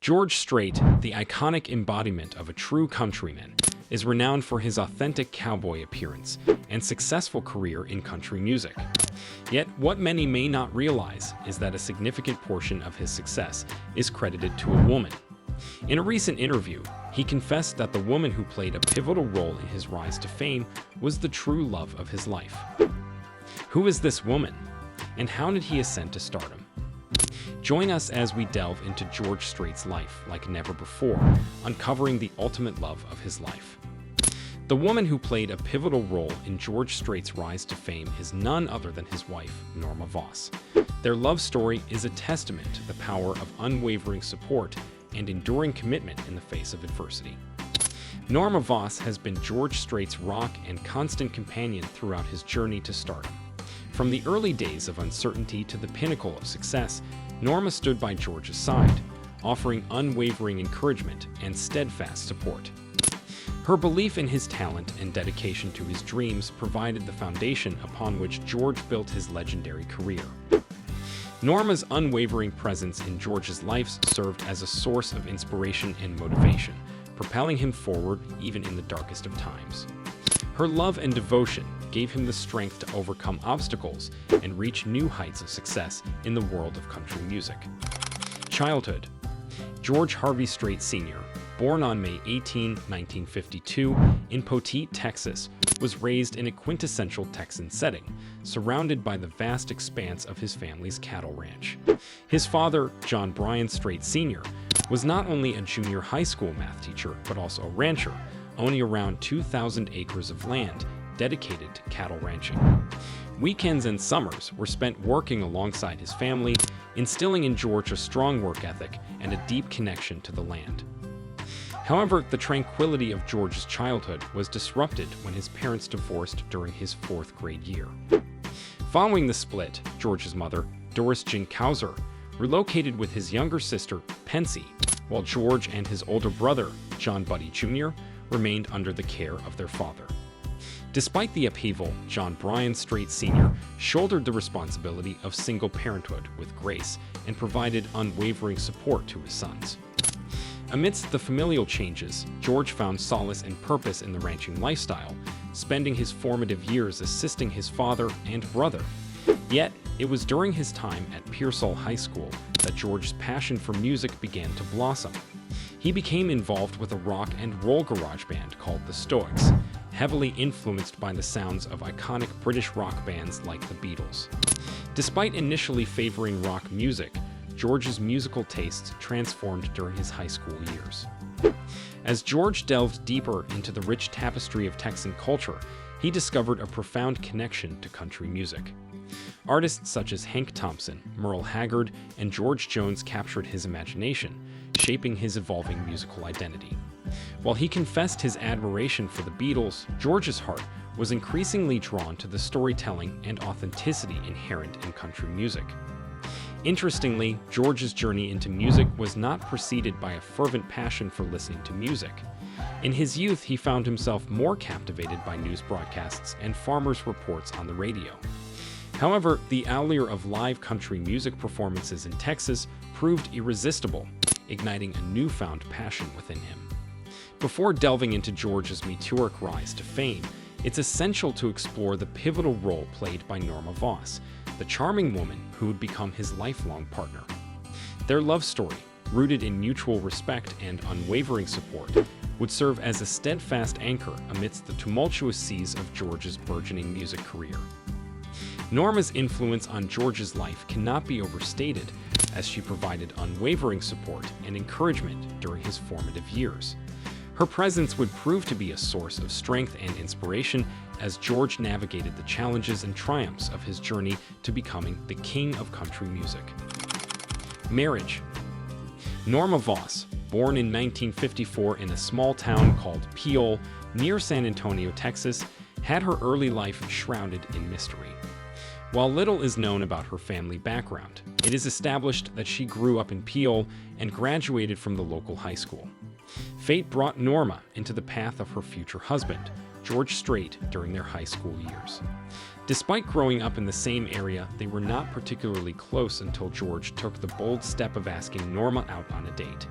George Strait, the iconic embodiment of a true countryman, is renowned for his authentic cowboy appearance and successful career in country music. Yet, what many may not realize is that a significant portion of his success is credited to a woman. In a recent interview, he confessed that the woman who played a pivotal role in his rise to fame was the true love of his life. Who is this woman, and how did he ascend to stardom? Join us as we delve into George Strait's life like never before, uncovering the ultimate love of his life. The woman who played a pivotal role in George Strait's rise to fame is none other than his wife, Norma Voss. Their love story is a testament to the power of unwavering support and enduring commitment in the face of adversity. Norma Voss has been George Strait's rock and constant companion throughout his journey to stardom. From the early days of uncertainty to the pinnacle of success, Norma stood by George's side, offering unwavering encouragement and steadfast support. Her belief in his talent and dedication to his dreams provided the foundation upon which George built his legendary career. Norma's unwavering presence in George's life served as a source of inspiration and motivation, propelling him forward even in the darkest of times. Her love and devotion gave him the strength to overcome obstacles and reach new heights of success in the world of country music. Childhood. George Harvey Strait Sr., born on May 18, 1952, in Poteet, Texas, was raised in a quintessential Texan setting, surrounded by the vast expanse of his family's cattle ranch. His father, John Bryan Strait Sr., was not only a junior high school math teacher, but also a rancher, owning around 2,000 acres of land dedicated to cattle ranching. Weekends and summers were spent working alongside his family, instilling in George a strong work ethic and a deep connection to the land. However, the tranquility of George's childhood was disrupted when his parents divorced during his fourth grade year. Following the split, George's mother, Doris Jean Kauser, relocated with his younger sister, Pensy, while George and his older brother, John Buddy Jr., remained under the care of their father. Despite the upheaval, John Bryan Strait Sr. shouldered the responsibility of single parenthood with grace and provided unwavering support to his sons. Amidst the familial changes, George found solace and purpose in the ranching lifestyle, spending his formative years assisting his father and brother. Yet, it was during his time at Pearsall High School that George's passion for music began to blossom. He became involved with a rock and roll garage band called the Stoics, heavily influenced by the sounds of iconic British rock bands like the Beatles. Despite initially favoring rock music, George's musical tastes transformed during his high school years. As George delved deeper into the rich tapestry of Texan culture, he discovered a profound connection to country music. Artists such as Hank Thompson, Merle Haggard, and George Jones captured his imagination, shaping his evolving musical identity. While he confessed his admiration for the Beatles, George's heart was increasingly drawn to the storytelling and authenticity inherent in country music. Interestingly, George's journey into music was not preceded by a fervent passion for listening to music. In his youth, he found himself more captivated by news broadcasts and farmers' reports on the radio. However, the allure of live country music performances in Texas proved irresistible, igniting a newfound passion within him. Before delving into George's meteoric rise to fame, it's essential to explore the pivotal role played by Norma Voss, the charming woman who would become his lifelong partner. Their love story, rooted in mutual respect and unwavering support, would serve as a steadfast anchor amidst the tumultuous seas of George's burgeoning music career. Norma's influence on George's life cannot be overstated, as she provided unwavering support and encouragement during his formative years. Her presence would prove to be a source of strength and inspiration as George navigated the challenges and triumphs of his journey to becoming the king of country music. Marriage. Norma Voss, born in 1954 in a small town called Peole, near San Antonio, Texas, had her early life shrouded in mystery. While little is known about her family background, it is established that she grew up in Peole and graduated from the local high school. Fate brought Norma into the path of her future husband, George Strait, during their high school years. Despite growing up in the same area, they were not particularly close until George took the bold step of asking Norma out on a date.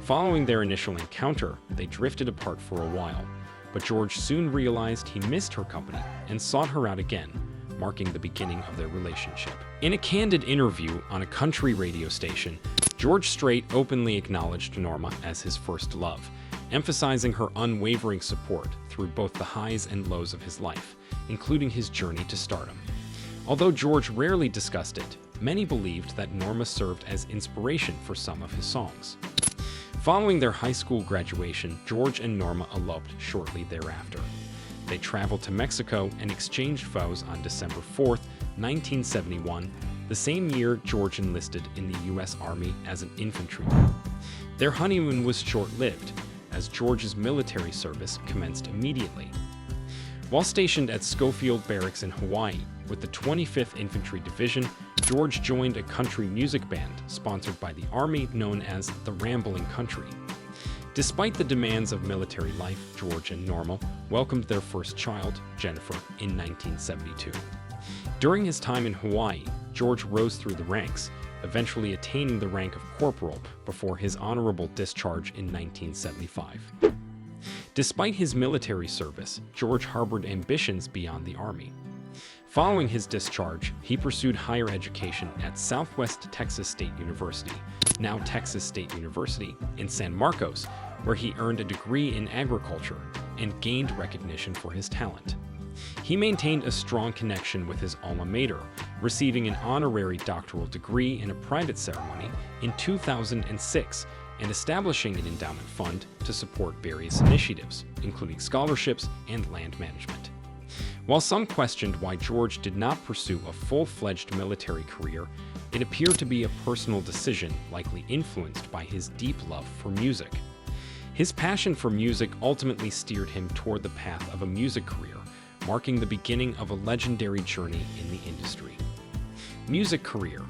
Following their initial encounter, they drifted apart for a while, but George soon realized he missed her company and sought her out again, marking the beginning of their relationship. In a candid interview on a country radio station, George Strait openly acknowledged Norma as his first love, emphasizing her unwavering support through both the highs and lows of his life, including his journey to stardom. Although George rarely discussed it, many believed that Norma served as inspiration for some of his songs. Following their high school graduation, George and Norma eloped shortly thereafter. They traveled to Mexico and exchanged vows on December 4, 1971, the same year George enlisted in the U.S. Army as an infantryman. Their honeymoon was short-lived, as George's military service commenced immediately. While stationed at Schofield Barracks in Hawaii with the 25th Infantry Division, George joined a country music band sponsored by the Army known as the Rambling Country. Despite the demands of military life, George and Norma welcomed their first child, Jennifer, in 1972. During his time in Hawaii, George rose through the ranks, eventually attaining the rank of corporal before his honorable discharge in 1975. Despite his military service, George harbored ambitions beyond the Army. Following his discharge, he pursued higher education at Southwest Texas State University, now Texas State University, in San Marcos, where he earned a degree in agriculture and gained recognition for his talent. He maintained a strong connection with his alma mater, receiving an honorary doctoral degree in a private ceremony in 2006 and establishing an endowment fund to support various initiatives, including scholarships and land management. While some questioned why George did not pursue a full-fledged military career, it appeared to be a personal decision likely influenced by his deep love for music. His passion for music ultimately steered him toward the path of a music career, marking the beginning of a legendary journey in the industry. Music career.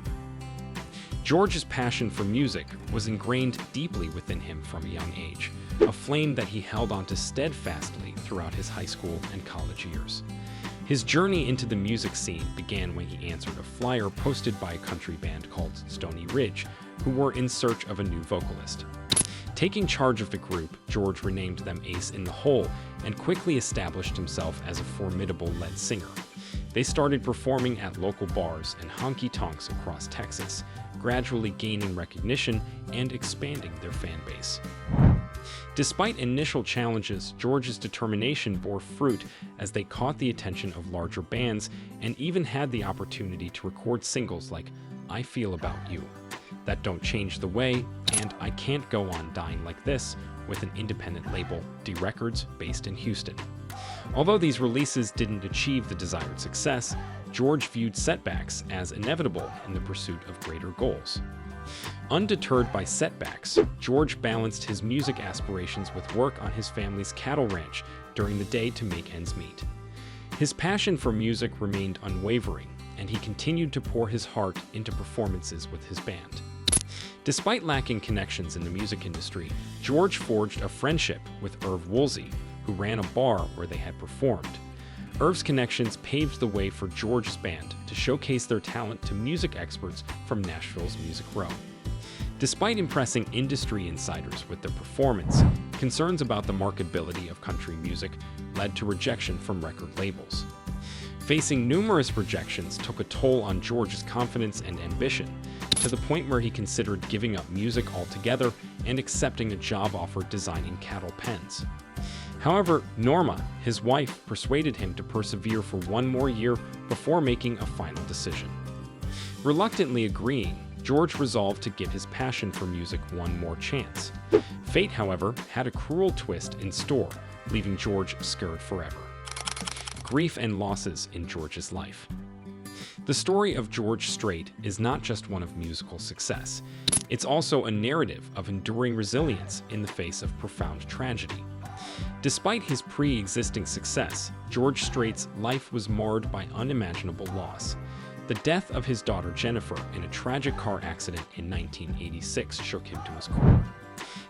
George's passion for music was ingrained deeply within him from a young age, a flame that he held onto steadfastly throughout his high school and college years. His journey into the music scene began when he answered a flyer posted by a country band called Stony Ridge, who were in search of a new vocalist. Taking charge of the group, George renamed them Ace in the Hole and quickly established himself as a formidable lead singer. They started performing at local bars and honky-tonks across Texas, gradually gaining recognition and expanding their fan base. Despite initial challenges, George's determination bore fruit as they caught the attention of larger bands and even had the opportunity to record singles like I Feel About You, That Don't Change the Way, and I Can't Go On Dying Like This with an independent label, D Records, based in Houston. Although these releases didn't achieve the desired success, George viewed setbacks as inevitable in the pursuit of greater goals. Undeterred by setbacks, George balanced his music aspirations with work on his family's cattle ranch during the day to make ends meet. His passion for music remained unwavering, and he continued to pour his heart into performances with his band. Despite lacking connections in the music industry, George forged a friendship with Irv Woolsey, who ran a bar where they had performed. Irv's connections paved the way for George's band to showcase their talent to music experts from Nashville's Music Row. Despite impressing industry insiders with their performance, concerns about the marketability of country music led to rejection from record labels. Facing numerous rejections took a toll on George's confidence and ambition, to the point where he considered giving up music altogether and accepting a job offer designing cattle pens. However, Norma, his wife, persuaded him to persevere for one more year before making a final decision. Reluctantly agreeing, George resolved to give his passion for music one more chance. Fate, however, had a cruel twist in store, leaving George scarred forever. Grief and losses in George's life. The story of George Strait is not just one of musical success. It's also a narrative of enduring resilience in the face of profound tragedy. Despite his pre-existing success, George Strait's life was marred by unimaginable loss. The death of his daughter Jennifer in a tragic car accident in 1986 shook him to his core.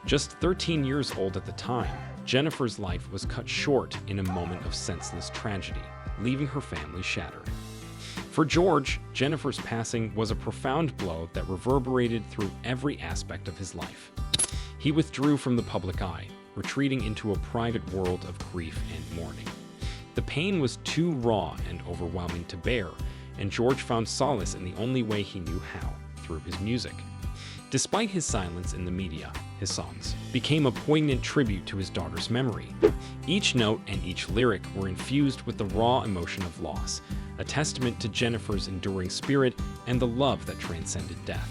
Just 13 years old at the time, Jennifer's life was cut short in a moment of senseless tragedy. leaving her family shattered. For George, Jennifer's passing was a profound blow that reverberated through every aspect of his life. He withdrew from the public eye, retreating into a private world of grief and mourning. The pain was too raw and overwhelming to bear, and George found solace in the only way he knew how, through his music. Despite his silence in the media, his songs became a poignant tribute to his daughter's memory. Each note and each lyric were infused with the raw emotion of loss, a testament to Jennifer's enduring spirit and the love that transcended death.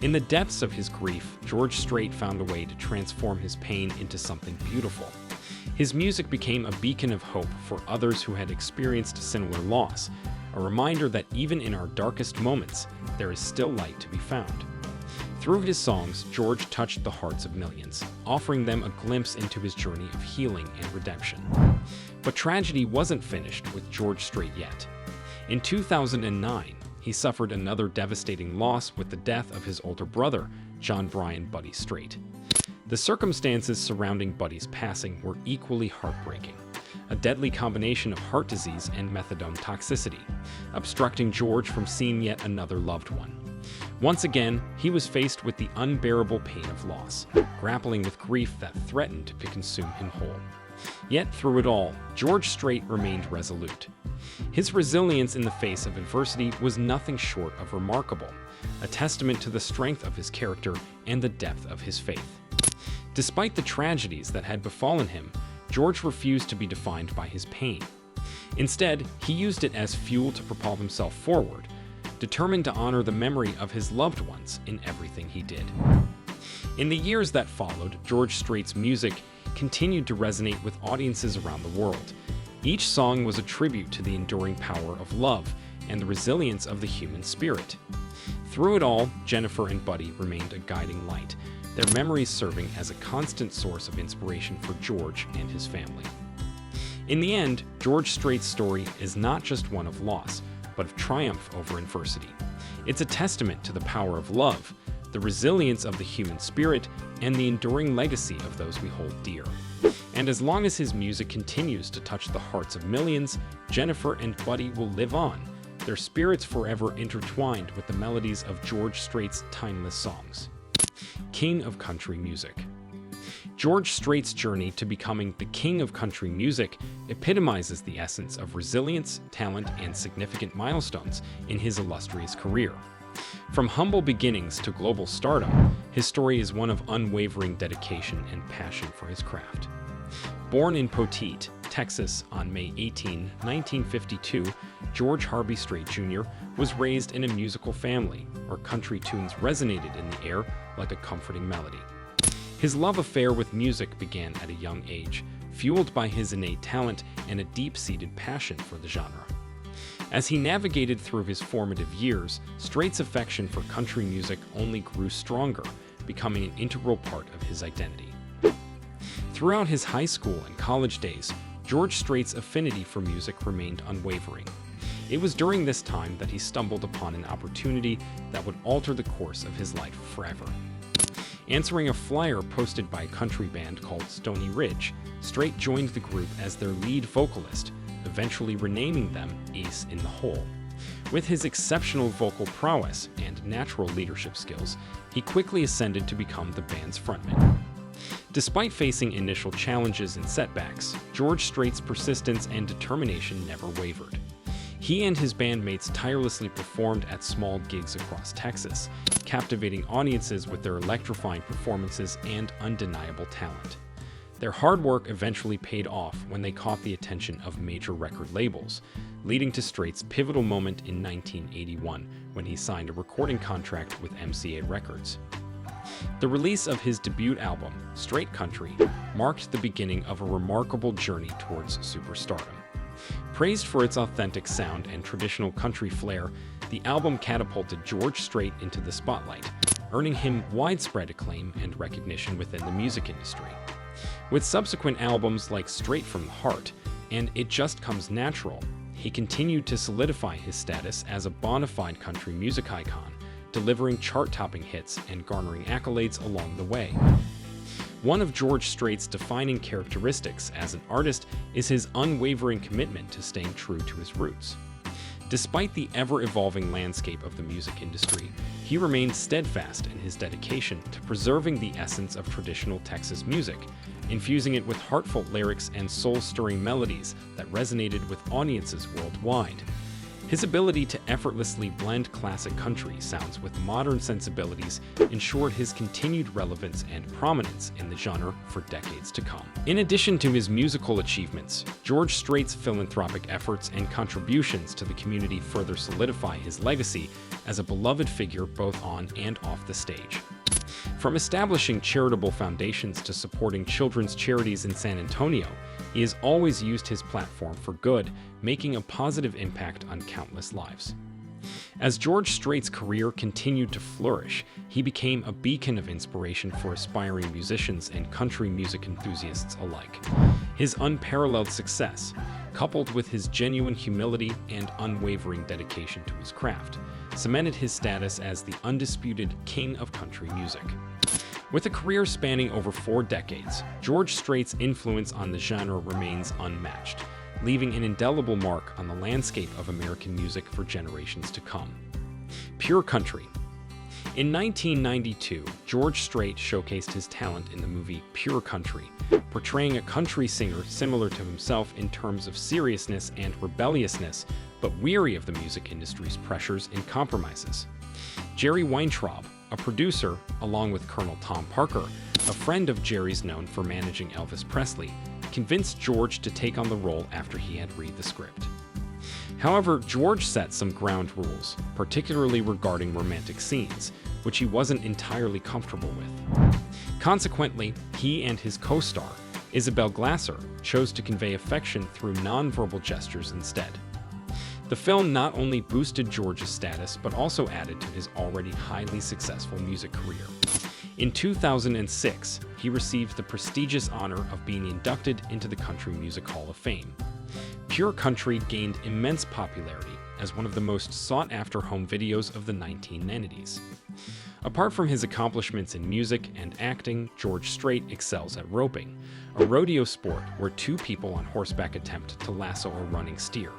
In the depths of his grief, George Strait found a way to transform his pain into something beautiful. His music became a beacon of hope for others who had experienced similar loss, a reminder that even in our darkest moments, there is still light to be found. Through his songs, George touched the hearts of millions, offering them a glimpse into his journey of healing and redemption. But tragedy wasn't finished with George Strait yet. In 2009, he suffered another devastating loss with the death of his older brother, John Brian Buddy Strait. The circumstances surrounding Buddy's passing were equally heartbreaking. A deadly combination of heart disease and methadone toxicity, obstructing George from seeing yet another loved one. Once again, he was faced with the unbearable pain of loss, grappling with grief that threatened to consume him whole. Yet through it all, George Strait remained resolute. His resilience in the face of adversity was nothing short of remarkable, a testament to the strength of his character and the depth of his faith. Despite the tragedies that had befallen him, George refused to be defined by his pain. Instead, he used it as fuel to propel himself forward, determined to honor the memory of his loved ones in everything he did. In the years that followed, George Strait's music continued to resonate with audiences around the world. Each song was a tribute to the enduring power of love and the resilience of the human spirit. Through it all, Jennifer and Buddy remained a guiding light, their memories serving as a constant source of inspiration for George and his family. In the end, George Strait's story is not just one of loss, but of triumph over adversity. It's a testament to the power of love, the resilience of the human spirit, and the enduring legacy of those we hold dear. And as long as his music continues to touch the hearts of millions, Jennifer and Buddy will live on, their spirits forever intertwined with the melodies of George Strait's timeless songs. King of Country Music. George Strait's journey to becoming the king of country music epitomizes the essence of resilience, talent, and significant milestones in his illustrious career. From humble beginnings to global stardom, his story is one of unwavering dedication and passion for his craft. Born in Poteet, Texas on May 18, 1952, George Harvey Strait Jr. was raised in a musical family where country tunes resonated in the air like a comforting melody. His love affair with music began at a young age, fueled by his innate talent and a deep-seated passion for the genre. As he navigated through his formative years, Strait's affection for country music only grew stronger, becoming an integral part of his identity. Throughout his high school and college days, George Strait's affinity for music remained unwavering. It was during this time that he stumbled upon an opportunity that would alter the course of his life forever. Answering a flyer posted by a country band called Stony Ridge, Strait joined the group as their lead vocalist, eventually renaming them Ace in the Hole. With his exceptional vocal prowess and natural leadership skills, he quickly ascended to become the band's frontman. Despite facing initial challenges and setbacks, George Strait's persistence and determination never wavered. He and his bandmates tirelessly performed at small gigs across Texas, captivating audiences with their electrifying performances and undeniable talent. Their hard work eventually paid off when they caught the attention of major record labels, leading to Strait's pivotal moment in 1981 when he signed a recording contract with MCA Records. The release of his debut album, Strait Country, marked the beginning of a remarkable journey towards superstardom. Praised for its authentic sound and traditional country flair, the album catapulted George Strait into the spotlight, earning him widespread acclaim and recognition within the music industry. With subsequent albums like Straight from the Heart and It Just Comes Natural, he continued to solidify his status as a bona fide country music icon, delivering chart-topping hits and garnering accolades along the way. One of George Strait's defining characteristics as an artist is his unwavering commitment to staying true to his roots. Despite the ever-evolving landscape of the music industry, he remained steadfast in his dedication to preserving the essence of traditional Texas music, infusing it with heartfelt lyrics and soul-stirring melodies that resonated with audiences worldwide. His ability to effortlessly blend classic country sounds with modern sensibilities ensured his continued relevance and prominence in the genre for decades to come. In addition to his musical achievements, George Strait's philanthropic efforts and contributions to the community further solidify his legacy as a beloved figure both on and off the stage. From establishing charitable foundations to supporting children's charities in San Antonio, he has always used his platform for good, making a positive impact on countless lives. As George Strait's career continued to flourish, he became a beacon of inspiration for aspiring musicians and country music enthusiasts alike. His unparalleled success, coupled with his genuine humility and unwavering dedication to his craft, cemented his status as the undisputed king of country music. With a career spanning over 4 decades, George Strait's influence on the genre remains unmatched, leaving an indelible mark on the landscape of American music for generations to come. Pure country. In 1992, George Strait showcased his talent in the movie Pure Country, portraying a country singer similar to himself in terms of seriousness and rebelliousness, but weary of the music industry's pressures and compromises. Jerry Weintraub, a producer, along with Colonel Tom Parker, a friend of Jerry's known for managing Elvis Presley, convinced George to take on the role after he had read the script. However, George set some ground rules, particularly regarding romantic scenes, which he wasn't entirely comfortable with. Consequently, he and his co-star, Isabel Glasser, chose to convey affection through nonverbal gestures instead. The film not only boosted George's status, but also added to his already highly successful music career. In 2006, he received the prestigious honor of being inducted into the Country Music Hall of Fame. Pure Country gained immense popularity as one of the most sought-after home videos of the 1990s. Apart from his accomplishments in music and acting, George Strait excels at roping, a rodeo sport where 2 people on horseback attempt to lasso a running steer.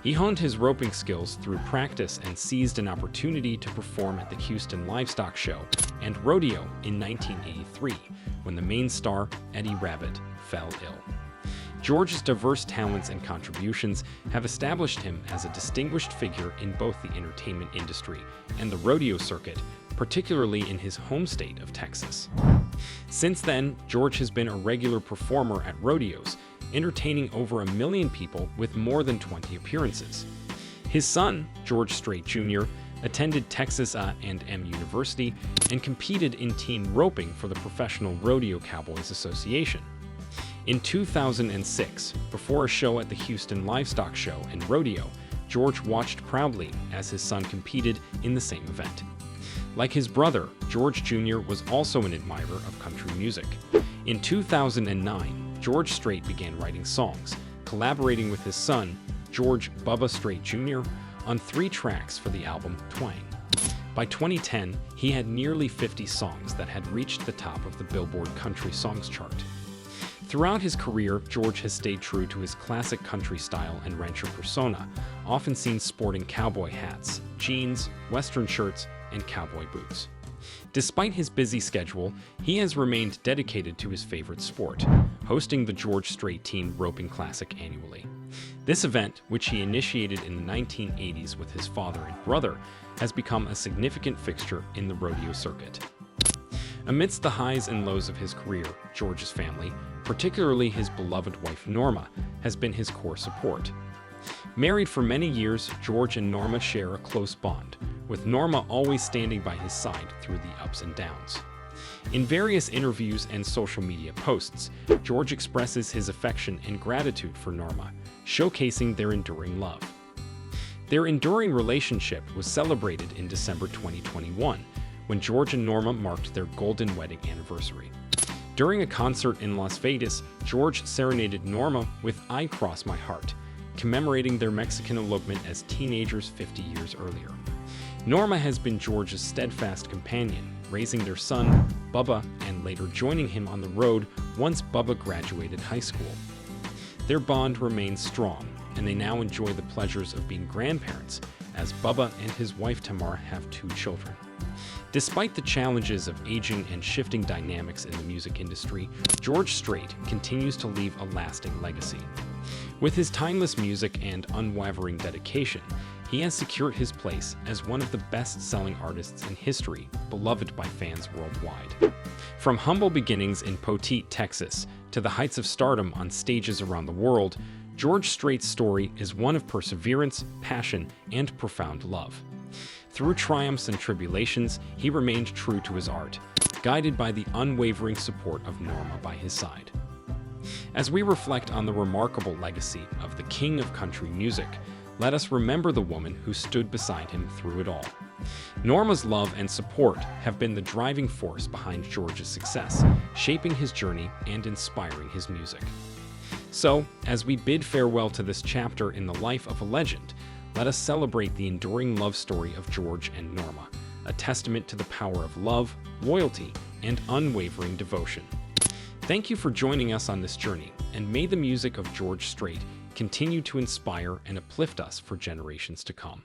He honed his roping skills through practice and seized an opportunity to perform at the Houston Livestock Show and Rodeo in 1983, when the main star, Eddie Rabbitt, fell ill. George's diverse talents and contributions have established him as a distinguished figure in both the entertainment industry and the rodeo circuit, particularly in his home state of Texas. Since then, George has been a regular performer at rodeos, entertaining over 1 million people with more than 20 appearances. His son, George Strait Jr., attended Texas A&M University and competed in team roping for the Professional Rodeo Cowboys Association. In 2006, before a show at the Houston Livestock Show and Rodeo, George watched proudly as his son competed in the same event. Like his brother, George Jr. was also an admirer of country music. In 2009, George Strait began writing songs, collaborating with his son, George Bubba Strait Jr., on 3 tracks for the album Twang. By 2010, he had nearly 50 songs that had reached the top of the Billboard Country Songs chart. Throughout his career, George has stayed true to his classic country style and rancher persona, often seen sporting cowboy hats, jeans, western shirts, and cowboy boots. Despite his busy schedule, he has remained dedicated to his favorite sport, hosting the George Strait Teen Roping Classic annually. This event, which he initiated in the 1980s with his father and brother, has become a significant fixture in the rodeo circuit. Amidst the highs and lows of his career, George's family, particularly his beloved wife Norma, has been his core support. Married for many years, George and Norma share a close bond, with Norma always standing by his side through the ups and downs. In various interviews and social media posts, George expresses his affection and gratitude for Norma, showcasing their enduring love. Their enduring relationship was celebrated in December 2021, when George and Norma marked their golden wedding anniversary. During a concert in Las Vegas, George serenaded Norma with "I Cross My Heart," commemorating their Mexican elopement as teenagers 50 years earlier. Norma has been George's steadfast companion, raising their son, Bubba, and later joining him on the road once Bubba graduated high school. Their bond remains strong, and they now enjoy the pleasures of being grandparents, as Bubba and his wife Tamar have 2 children. Despite the challenges of aging and shifting dynamics in the music industry, George Strait continues to leave a lasting legacy. With his timeless music and unwavering dedication, he has secured his place as one of the best-selling artists in history, beloved by fans worldwide. From humble beginnings in Poteet, Texas, to the heights of stardom on stages around the world, George Strait's story is one of perseverance, passion, and profound love. Through triumphs and tribulations, he remained true to his art, guided by the unwavering support of Norma by his side. As we reflect on the remarkable legacy of the king of country music, let us remember the woman who stood beside him through it all. Norma's love and support have been the driving force behind George's success, shaping his journey and inspiring his music. So, as we bid farewell to this chapter in the life of a legend, let us celebrate the enduring love story of George and Norma, a testament to the power of love, loyalty, and unwavering devotion. Thank you for joining us on this journey, and may the music of George Strait continue to inspire and uplift us for generations to come.